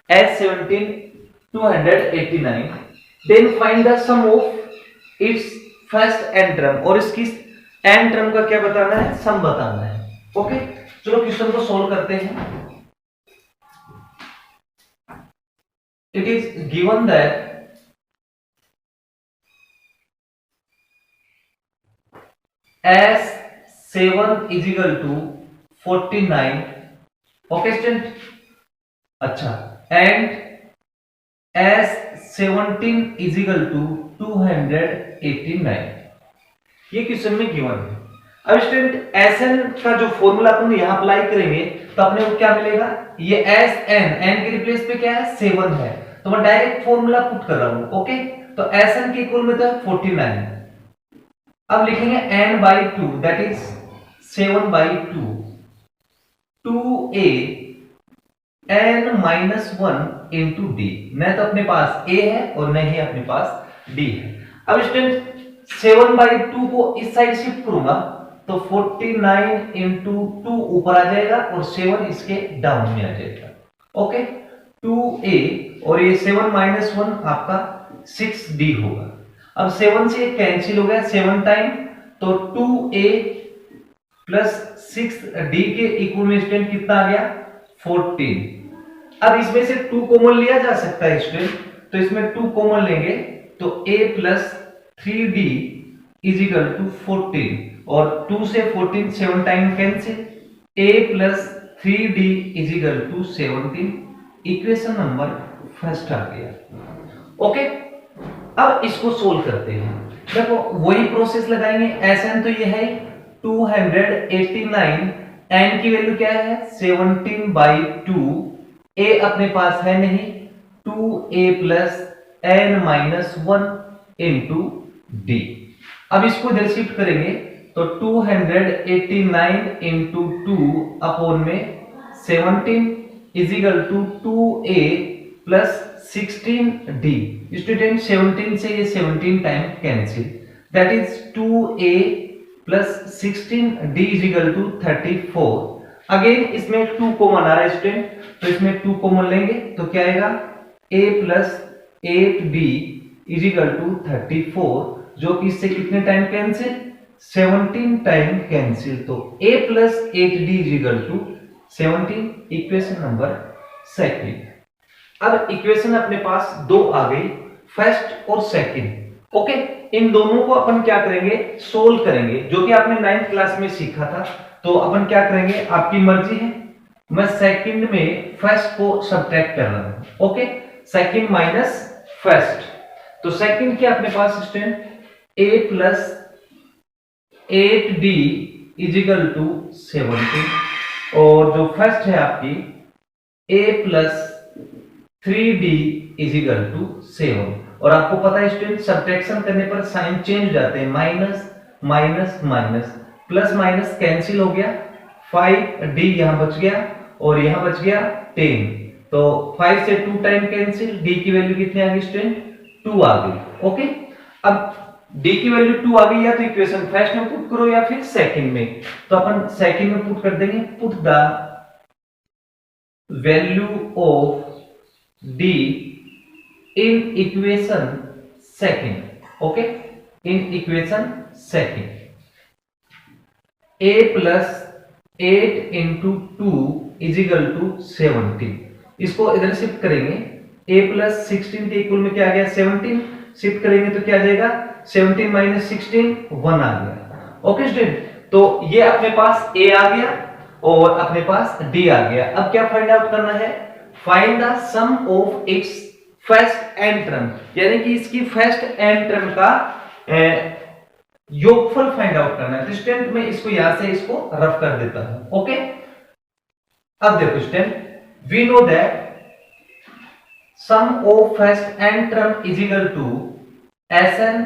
[SPEAKER 1] S17 289, then find the sum of its first n term, और इसकी n term का क्या बताना है, सम बताना है। Okay, चलो question को सॉल्व करते हैं। It is given that S7 is equal to 49। Okay student, अच्छा, and S17 is equal to 289। ये क्वेश्चन में गिवन है। अब स्टूडेंट Sn का जो फॉर्मूला अपन यहां अप्लाई करेंगे तो अपने को क्या मिलेगा, ये Sn, n के रिप्लेस पे क्या है 7 है, तो मैं डायरेक्ट फॉर्मूला पुट कर रहा हूं। ओके, तो Sn के इक्वल में तो 49। अब लिखेंगे n by 2 that is 7 by 2 2a n minus 1 into D. न तो अपने पास a है और न ही अपने पास d है। अब स्टूडेंट 7 बाई 2 को इस साइड शिफ्ट करूंगा तो 49 इंटू 2 ऊपर आ जाएगा और 7 इसके डाउन में आ जाएगा। ओके, 2a और ये 7 माइनस 1 आपका 6d होगा। अब 7 से कैंसिल हो गया 7 टाइम, तो 2a प्लस 6d के इक्वल में स्टूडेंट कितना आ गया 14। अब इसमें से 2 कॉमन लिया जा सकता है स्टूडेंट, तो इसमें 2 कॉमन लेंगे तो a plus 3d is equal to 14 और 2 से 14 7 time cancel, a plus 3d is equal to 17। Equation number first आ गया। ओके, अब इसको सोल्व करते हैं। देखो वही प्रोसेस लगाएंगे। Sn तो ये है 289, n की वैल्यू क्या है 17 बाई 2, a अपने पास है नहीं, 2a plus n minus 1 into D. अब इसको इधर शिफ्ट करेंगे तो 289 इंटू 2 अपॉन में 17 is equal to 2a plus 16d। Student 17 से ये 17 time cancel, that is 2a plus 16d is equal to 34। Again इसमें 2 कॉमन आ रहा है स्टूडेंट, तो इसमें 2 कॉमन लेंगे तो क्या आएगा a plus 8d is equal to 34, जो कि इससे कितने टाइम कैंसिल 17 टाइम कैंसिल, तो a plus 8d is equal to 17। Equation number second. अब इक्वेशन अपने पास दो आ गई, फर्स्ट और सेकंड। ओके, इन दोनों को अपन क्या करेंगे सोल्व करेंगे, जो कि आपने 9th क्लास में सीखा था। तो अपन क्या करेंगे, आपकी मर्जी है, मैं सेकंड में फर्स्ट को सब्ट्रैक्ट कर रहा हूं। ओके, सेकंड माइनस फर्स्ट, तो सेकंड क्या अपने पास student a plus 8d is equal to 17 और जो फर्स्ट है आपकी a plus 3d is equal to 7। और आपको पता है स्टूडेंट सब्ट्रैक्शन करने पर साइन चेंज हो जाते हैं, minus minus minus, plus minus cancel हो गया, 5d यहां बच गया और यहां बच गया 10, तो 5 से 2 टाइम कैंसिल, d की वैल्यू कितनी आ गई स्टूडेंट 2 आ गई। ओके, अब d की वैल्यू 2 आ गई, या तो इक्वेशन फर्स्ट में पुट करो या फिर सेकंड में, तो अपन सेकंड में पुट कर देंगे। Put the value of d in equation second. Okay, in equation second a plus 8 into 2 is equal to 17। इसको इधर शिफ्ट करेंगे, a प्लस 16 के इक्वल में क्या आ गया 17, शिफ्ट करेंगे तो क्या आ जाएगा 17 माइनस 16 1 आ गया। ओके स्टूडेंट, तो ये अपने पास a आ गया और अपने पास d आ गया। अब क्या फाइंड आउट करना है, find the sum of its first and term, यानी कि इसकी फर्स्ट एंड टर्म का योगफल फाइंड आउट करना है। तो स्टूडेंट मैं इसको यहां से इसको रफ कर देता हूं। ओके, अब देखो student, we know that sum of first and term is equal to Sn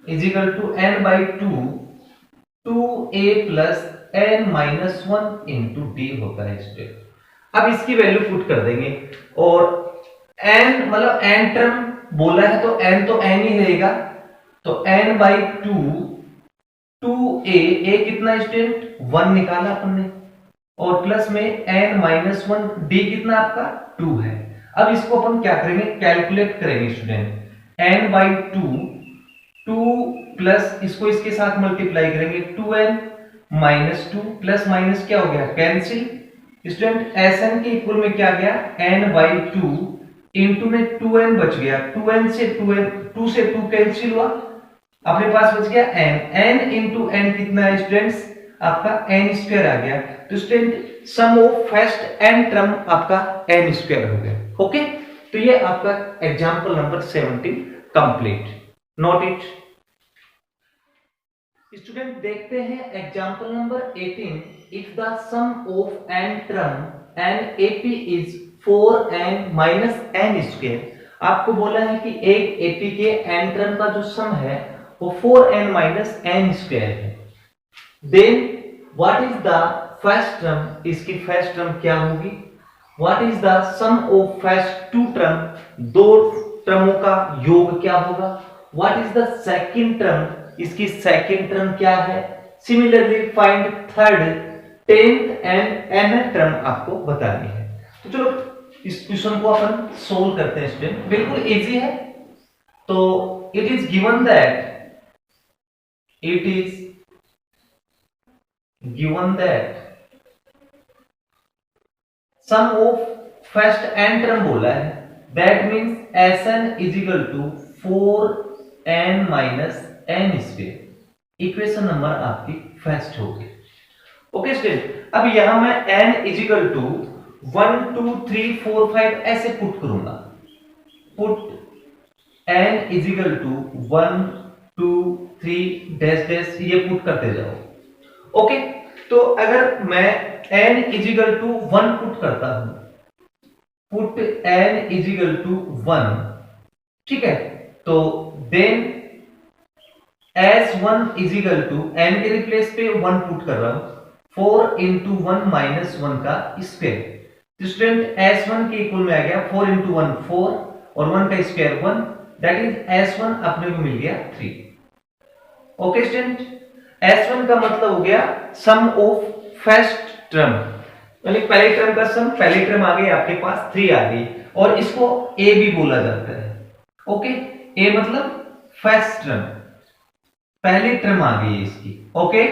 [SPEAKER 1] is equal to n by 2 2a plus n minus 1 into D होता है स्टूडेंट। अब इसकी वैल्यू पुट कर देंगे और n मतलब n टर्म बोला है तो n तो n ही रहेगा, तो n बाई 2 2a कितना स्टूडेंट 1 निकाला अपन ने और प्लस में n माइनस 1 d कितना आपका 2 है। अब इसको अपन क्या करेंगे कैलकुलेट करेंगे स्टूडेंट, n बाई 2 प्लस इसको इसके साथ मल्टीप्लाई करेंगे 2n माइनस 2 प्लस माइनस क्या हो गया कैंसिल। स्टूडेंट Sn के इक्वल में क्या गया n बाई 2 इंटू में 2n बच गया, 2n से 2 से 2 कैंसिल हुआ अपने पास बच गया n, n इंटू एन कितना है स्टूडेंट्स, आपका n स्क्वायर आ गया। तो student sum of first n term आपका n स्क्वायर हो गया। ओके, तो ये आपका example number 17 complete. Note it. Student देखते हैं example number 18। If the sum of n term n ap is 4n minus n square, आपको बोला है कि एक ap के n टर्म का जो सम है वो 4n माइनस n स्क्वायर है। Then what is the first term, इसकी फर्स्ट टर्म क्या होगी। What is the sum of first two term, दो टर्मों का योग क्या होगा। What is the second term, इसकी सेकंड टर्म क्या है। Similarly find third, tenth and nth term आपको बतानी है। तो चलो इस क्वेश्चन को अपन सोल्व करते हैं स्टूडेंट, बिल्कुल इजी है। तो it is given that sum of first n term बोला है, that means Sn is equal to 4n minus n square. Equation number आपकी फर्स्ट होगी। ओके स्टूडेंट, अब यहां मैं n इज इक्वल टू 1 2 3 4 5 ऐसे पुट करूंगा। Put n is equal to 1 2 3 dash dash, ये पुट करते जाओ। ओके, तो अगर मैं n is equal to 1 put करता हूं, put n is equal to 1, ठीक है, तो then S1 is equal to n के रिप्लेस पे 1 पुट कर रहा हूं, 4 इंटू 1 माइनस 1 का स्क्वायर। तो स्टूडेंट S1 के इक्वल में आ गया 4 इंटू 1 4 और 1 का स्क्वायर 1, दैट इज S1 अपने को मिल गया 3। ओके स्टूडेंट, S1 का मतलब हो गया सम ऑफ फर्स्ट टर्म, यानी पहले टर्म का सम, पहली टर्म आ गई आपके पास 3 आ गई, और इसको A भी बोला जाता है। ओके, A मतलब फर्स्ट टर्म, पहली टर्म आ गई इसकी। ओके,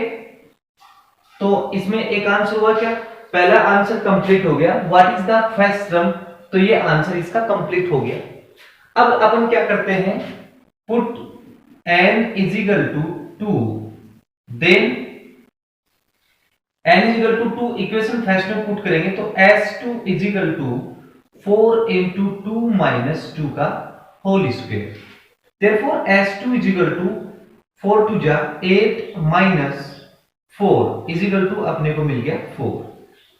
[SPEAKER 1] तो इसमें एक आंसर हुआ क्या, पहला आंसर कंप्लीट हो गया। What is the first term, तो ये आंसर इसका कंप्लीट हो गया। अब अपन क्या करते हैं, put n is equal to 2, then n is equal to 2 equation first में पुट करेंगे तो S2 is equal to 4 into 2 minus 2 का whole square. Therefore S2 is equal to 4 two जा 8 माइनस 4 इज इक्वल टू अपने को मिल गया 4।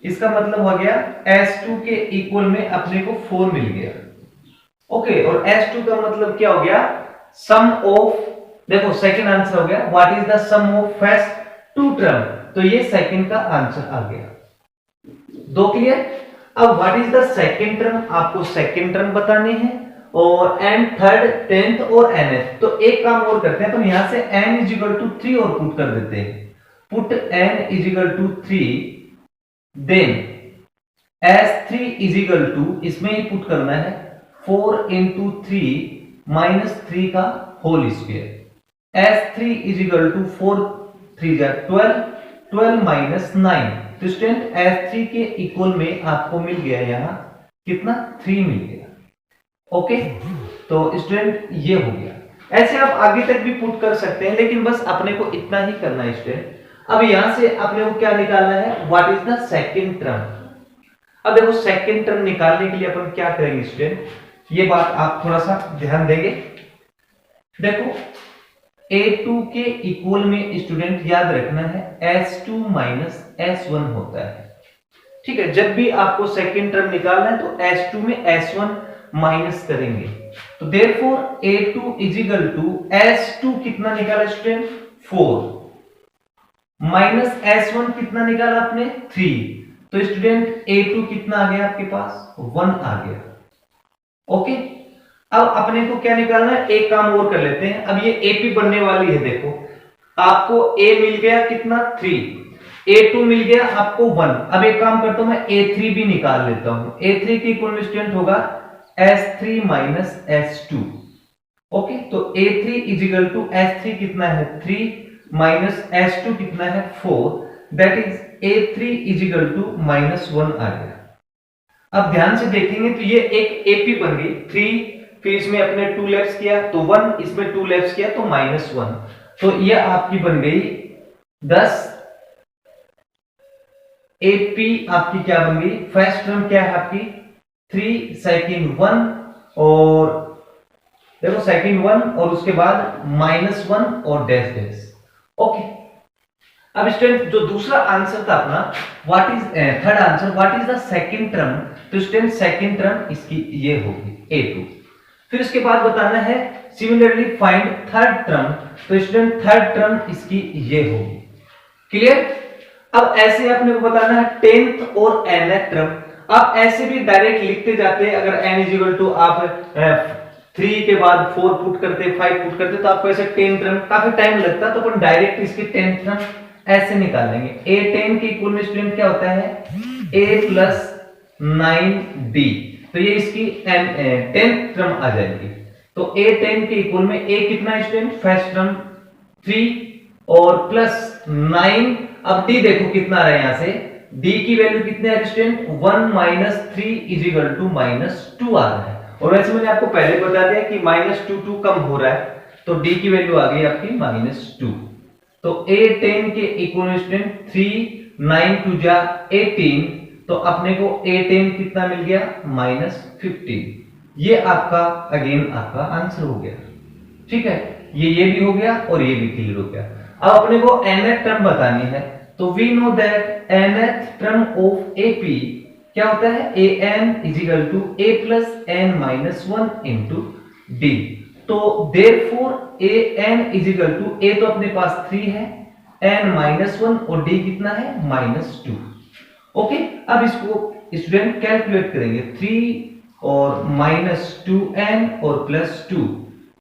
[SPEAKER 1] इसका मतलब हो गया S2 के इक्वल में अपने को 4 मिल गया। ओके, और S2 का मतलब क्या हो गया, सम ऑफ, देखो सेकंड आंसर हो गया what is the sum of first two term, तो ये सेकंड का आंसर आ गया। दो क्लियर। अब what is the second term, आपको सेकंड टर्म बताने हैं, और एंड थर्ड टेंथ और nth। तो एक काम और करते हैं, तो यहां से n इज इक्वल टू 3 और पुट कर देते हैं। Put n is equal to 3, then S3 is equal to, इसमें ही पुट करना है 4 इंटू 3 माइनस 3 का whole square. S3 is equal to 4 3 जा 12, 12 माइनस 9। तो स्टूडेंट S3 के इक्वल में आपको मिल गया यहां कितना, 3 मिल गया। ओके, तो स्टूडेंट ये हो गया। ऐसे आप आगे तक भी पुट कर सकते हैं, लेकिन बस अपने को इतना ही करना है स्टूडेंट। अब यहां से अपने को क्या निकालना है, what is the second term. अब देखो सेकंड टर्म निकालने के लिए अपन क्या करेंगे स्टूडेंट, ये बात आप थोड़ा सा ध्यान देंगे। देखो A2 के इक्वल में स्टूडेंट याद रखना है S2 माइनस S1 होता है, ठीक है। जब भी आपको सेकंड टर्म निकालना है तो S2 में S1 माइनस करेंगे। तो therefore A2 is equal to S2 कितना निकाला स्टूडेंट, 4 माइनस S1 कितना निकाला आपने, 3। तो स्टूडेंट A2 कितना आ गया आपके पास, 1 आ गया। ओके, अब अपने को क्या निकालना है, एक काम और कर लेते हैं। अब ये AP बनने वाली है, देखो आपको A मिल गया कितना, 3, A2 मिल गया आपको 1। अब एक काम करता हूं, मैं A3 भी निकाल लेता हूं। A3 के इक्वल में स्टूडेंट होगा S3 माइनस S2। ओके, तो A3 is equal to S3 कितना है, 3 माइनस S2 कितना है, 4, that is A3 is equal to minus 1 आ गया। अब ध्यान से देखेंगे तो ये एक AP बन गई, 3 फिर इसमें अपने 2 लेफ्ट किया तो 1, इसमें 2 लेफ्ट किया तो -1। तो ये आपकी बन गई 10 AP आपकी क्या बन गई, फर्स्ट टर्म क्या है आपकी 3, सेकंड 1 और देखो सेकंड 1 और उसके बाद -1 और डैश डैश। ओके, अब स्टूडेंट जो दूसरा आंसर था अपना what is third answer what is the second term, तो स्टूडेंट सेकंड टर्म इसकी ये होगी A2। फिर उसके बाद बताना है सिमिलरली फाइंड थर्ड टर्म, तो स्टूडेंट थर्ड टर्म इसकी ये होगी। क्लियर? अब ऐसे अपने को बताना है 10th और nth टर्म। आप ऐसे भी डायरेक्ट लिखते जाते हैं, अगर n इक्वल टू आप 3 के बाद 4 पुट करते 5 पुट करते तो आपको ऐसे 10 टर्म काफी टाइम लगता है, तो अपन डायरेक्ट इसके 10th टर्म ऐसे निकाल लेंगे। A10 के इक्वल में स्टूडेंट क्या होता है A प्लस 9D, तो ये इसकी 10th टर्म आ जाएगी। तो A10 के इक्वल में A कितना है स्टूडेंट, फर्स्ट टर्म 3 और प्लस 9। अब D देखो कितना आ रहा है, यहां से D की वैल्यू कितनी है student 1 minus 3 is equal to -2 आ रहा है। और वैसे मैंने आपको पहले बता दिया कि -2 कम हो रहा है, तो D की वैल्यू आ गई आपकी -2। तो A10 के इक्वल स्टूडेंट 3 9 2 जा 18, तो अपने को A10 कितना मिल गया -15। ये आपका अगेन आपका आंसर हो गया। ठीक है, ये भी हो गया और ये भी क्लियर हो गया। अब अपने को nth टर्म बतानी है, तो we know that nth term of AP क्या होता है an is equal to a plus n minus 1 into d. तो therefore an is equal to a तो अपने पास 3 है, n माइनस 1 और d कितना है -2। ओके, अब इसको स्टूडेंट कैलकुलेट करेंगे 3 और -2n और +2,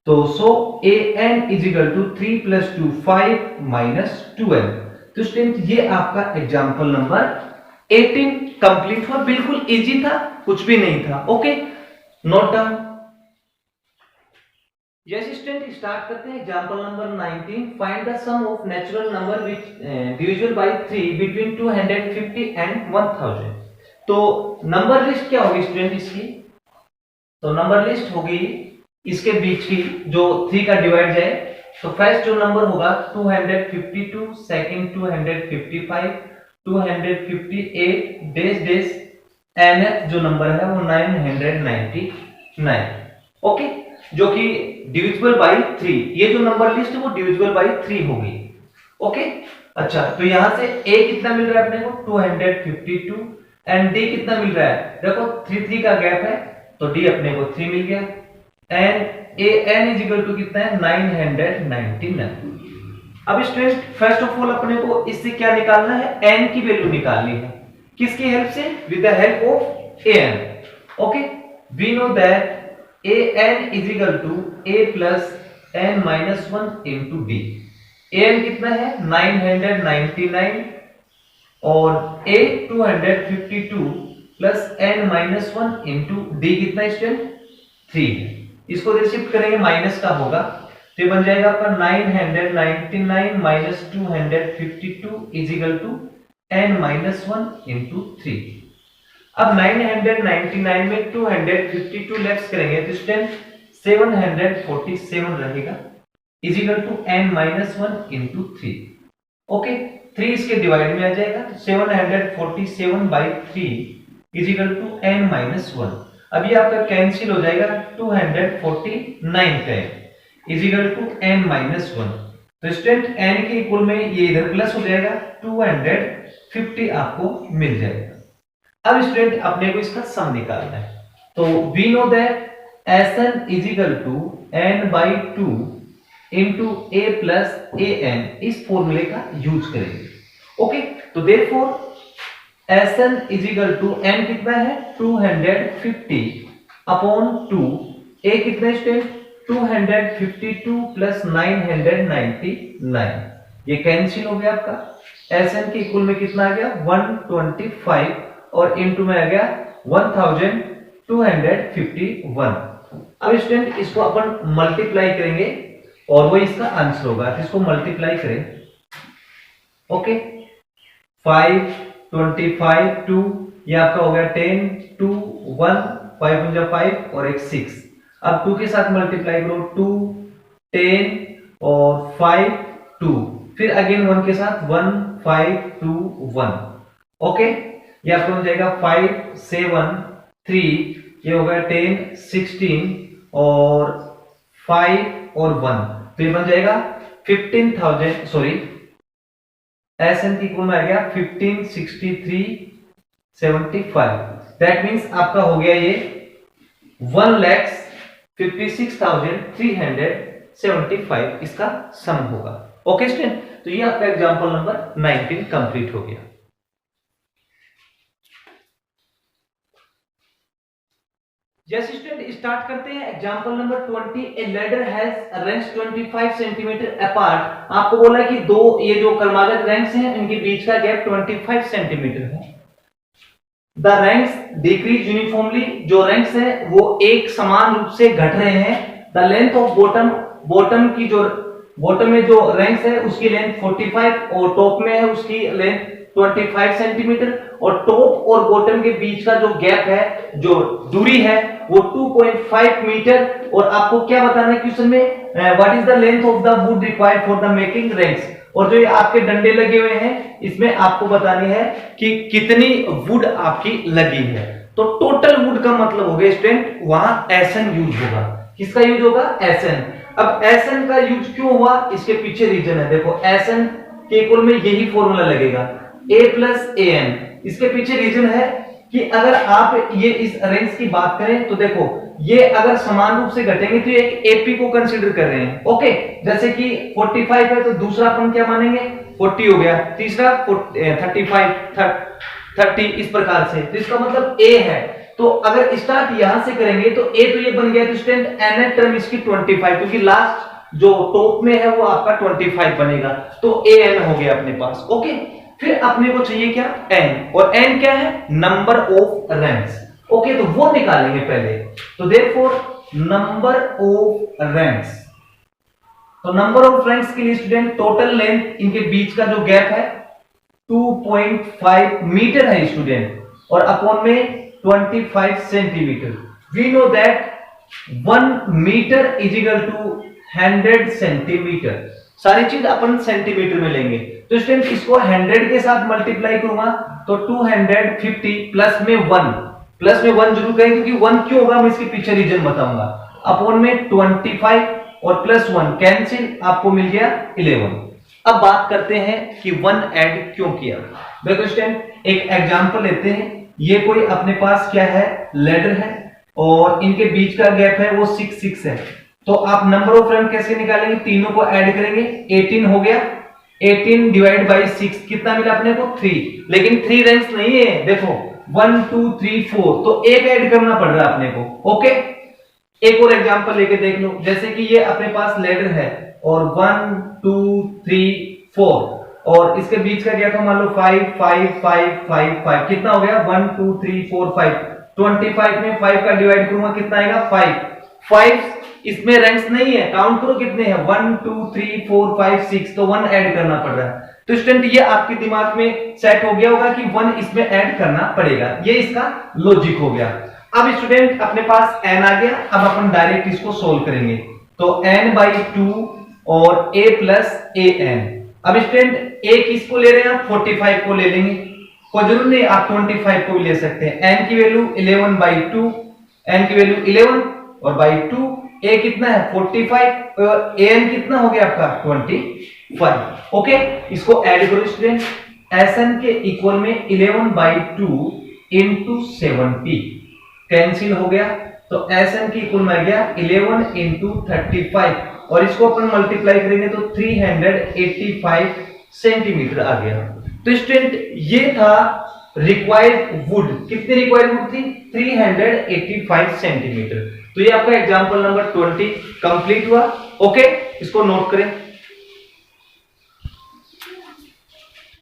[SPEAKER 1] तो सो an is equal to 3 + 2 5 -2n। तो स्टूडेंट ये आपका एग्जांपल नंबर 18 कंप्लीट हुआ। बिल्कुल इजी था, कुछ भी नहीं था। Okay, note down. Yes student, start करते हैं example number 19। Find the sum of natural number which divisible by 3 between 250 and 1000। तो नंबर लिस्ट क्या होगी स्टूडेंट इसकी, तो नंबर लिस्ट होगी इसके बीच की जो 3 का डिवाइड जाए। तो फर्स्ट जो नंबर होगा 252, सेकंड 255, 258 डैश डैश, nth जो नंबर है वो 999। ओके, जो कि डिविजिबल बाय 3। ये जो नंबर लिस्ट है वो डिविजिबल बाय 3 होगी। ओके, अच्छा, तो यहां से a कितना मिल रहा है अपने को 252 एंड d कितना मिल रहा है, देखो 3 का गैप है तो d अपने को 3 मिल गया and an is equal to कितना है 999। अब स्टूडेंट फर्स्ट ऑफ ऑल अपने को इससे क्या निकालना है, n की वैल्यू निकालनी है। किसकी हेल्प से, with the help of an। Okay, we know that an is equal to a plus n minus 1 into d। an कितना है 999 और a 252 plus n minus 1 into d कितना स्टूडेंट 3 है। इसको शिफ्ट करेंगे माइनस का होगा तो ये बन जाएगा आपका 999 minus 252 is equal to n minus 1 into 3। अब 999 में 252 लेफ्ट करेंगे तो स्टूडेंट 747 रहेगा is equal to n minus 1 into 3। Okay, 3 इसके डिवाइड में आ जाएगा तो 747 by 3 is equal to n minus 1। अब ये आपका कैंसिल हो जाएगा 249 का is equal to n minus 1। तो स्टूडेंट n के इक्वल में ये इधर प्लस हो जाएगा 250 आपको मिल जाएगा। अब स्टूडेंट अपने को इसका सम निकालना है, तो we know that Sn is equal to n by 2 into a plus an, इस फॉर्मूले का यूज करेंगे। ओके, तो therefore Sn is equal to n कितना है 250 अपॉन 2, a कितना स्टूडेंट 252 प्लस 999, ये कैंसिल हो गया आपका। Sn के इक्वल में कितना आ गया 125 और इनटू में आ गया 1251। अब स्टूडेंट इसको अपन मल्टीप्लाई करेंगे और वो इसका आंसर होगा, तो इसको मल्टीप्लाई करें। ओके, 5 25 2, ये आपका हो गया 10 2 1 5 5 और एक 6। अब 2 के साथ मल्टीप्लाई करो, 2 10 और 5 2, फिर अगेन 1 के साथ 1 5 2 1। ओके, ये आपको हो जाएगा 5 7 3, ये होगा 10 16 और 5 और 1, तो ये बन जाएगा 15,000, सॉरी एसएन की कुल में आ गया 156375। दैट मीन्स आपका हो गया ये 1,56,375 इसका सम होगा। ओके स्टूडेंट, तो ये आपका एग्जांपल नंबर 19 कंप्लीट हो गया। यस स्टूडेंट, स्टार्ट करते हैं example number 20। A ladder has ranks 25 centimetre apart. आपको बोला कि दो ये जो क्रमागत रैंक्स हैं इनके बीच का गैप 25 सेंटीमीटर है। द रैंक्स डिक्रीज यूनिफॉर्मली, जो रैंक्स हैं वो एक समान रूप से घट रहे हैं। द लेंथ ऑफ बॉटम की जो बॉटम में जो रैंक्स है उसकी लेंथ 45 और टॉप में है उसकी लेंथ 25 सेंटीमीटर, और टॉप और बॉटम के बीच का जो गैप है, जो दूरी है वो 2.5 मीटर। और आपको क्या बताना है क्वेश्चन में, what is the length of the wood required for the making ranks. और जो ये आपके डंडे लगे हुए हैं इसमें आपको बतानी है कि कितनी वुड आपकी लगी है। तो टोटल वुड का मतलब हो गया स्टूडेंट वहां एसएन यूज होगा। किसका यूज होगा? एसएन। अब एसएन का यूज क्यों हुआ, इसके पीछे रीजन है। देखो एसएन के इक्वल में यही फॉर्मूला लगेगा, A प्लस एन। इसके पीछे रीजन है कि अगर आप ये इस रेंज की बात करें तो देखो ये अगर समान रूप से घटेंगे तो एक एपी को कंसीडर कर रहे हैं। ओके, जैसे कि 45 है तो दूसरा अपन क्या मानेंगे 40 हो गया, तीसरा 35 30 इस प्रकार से। तो इसका मतलब ए है, तो अगर स्टार्ट यहां से करेंगे तो ए तो ये बन गया, तो स्टूडेंट एन टर्म इसकी 25, क्योंकि लास्ट जो टॉप में है वो आपका 25 बनेगा, तो ए एन हो गया अपने पास। ओके, फिर अपने को चाहिए क्या? एन, और एन क्या है? Number of ranks. ओके, तो वो निकालेंगे पहले। तो देयरफॉर नंबर ऑफ रैंक्स, तो नंबर ऑफ रैंक्स के लिए स्टूडेंट टोटल लेंथ इनके बीच का जो गैप है 2.5 मीटर है स्टूडेंट, और अपॉन में 25 centimetre. We know that 1 metre is equal to 100 centimetre. सारी चीज अपन सेंटीमीटर में लेंगे, तो स्टूडेंट इसको 100 के साथ मल्टीप्लाई करूंगा तो 250 प्लस में 1 जरूर करेंगे, क्योंकि 1 क्यों होगा मैं इसके पीछे रीजन बताऊंगा। अपॉन में 25 और प्लस 1 कैंसिल, आपको मिल गया 11। अब बात करते हैं कि 1 ऐड क्यों किया। देखो स्टूडेंट एक एग्जांपल लेते हैं। ये कोई अपने पास क्या है, लेडर है, और इनके बीच का गैप है वो 6 है। तो आप नंबर ऑफ रैंक कैसे निकालेंगे? तीनों को ऐड करेंगे, 18 हो गया। 18 डिवाइड बाई 6 कितना मिला अपने को? 3। लेकिन 3 रैंक्स नहीं है, देखो 1 2 3 4, तो एक ऐड करना पड़ रहा है अपने को। ओके, एक और एग्जांपल लेके देख लो। जैसे कि ये अपने पास लेडर है और 1 2 3 4, और इसके बीच का गैप मान लो 5 5 5 5 5, कितना हो गया? 1 2 3 4 5। 25 में 5 का डिवाइड करूंगा कितना आएगा? 5 इसमें रैंक्स नहीं है, काउंट करो कितने हैं, 1 2 3 4 5 6, तो 1 ऐड करना पड़ रहा है। तो स्टूडेंट ये आपके दिमाग में सेट हो गया होगा कि 1 इसमें ऐड करना पड़ेगा, ये इसका लॉजिक हो गया। अब स्टूडेंट अपने पास n आ गया, अब अपन डायरेक्ट इसको सोल्व करेंगे। तो n/2 और a प्लस a n। अब स्टूडेंट a किसको ले रहे हैं? 45 को ले लेंगे, कोई जरूर नहीं, आप 25 को भी ले सकते हैं। n की वैल्यू 11/2, n की वैल्यू 11 और बाई 2, a कितना है 45 और an कितना हो गया आपका 25। ओके, इसको ऐड करो स्टूडेंट, Sn के इक्वल में 11/2 इंटू 70 कैंसिल हो गया, तो Sn की इक्वल में आ गया 11 इंटू 35, और इसको अपन मल्टीप्लाई करेंगे तो 385 सेंटीमीटर आ गया। तो स्टूडेंट ये था रिक्वायर्ड वुड, कितनी रिक्वायर्ड वुड थी? 385 सेंटीमीटर। तो ये आपका एग्जांपल नंबर 20 कंप्लीट हुआ। ओके, इसको नोट करें।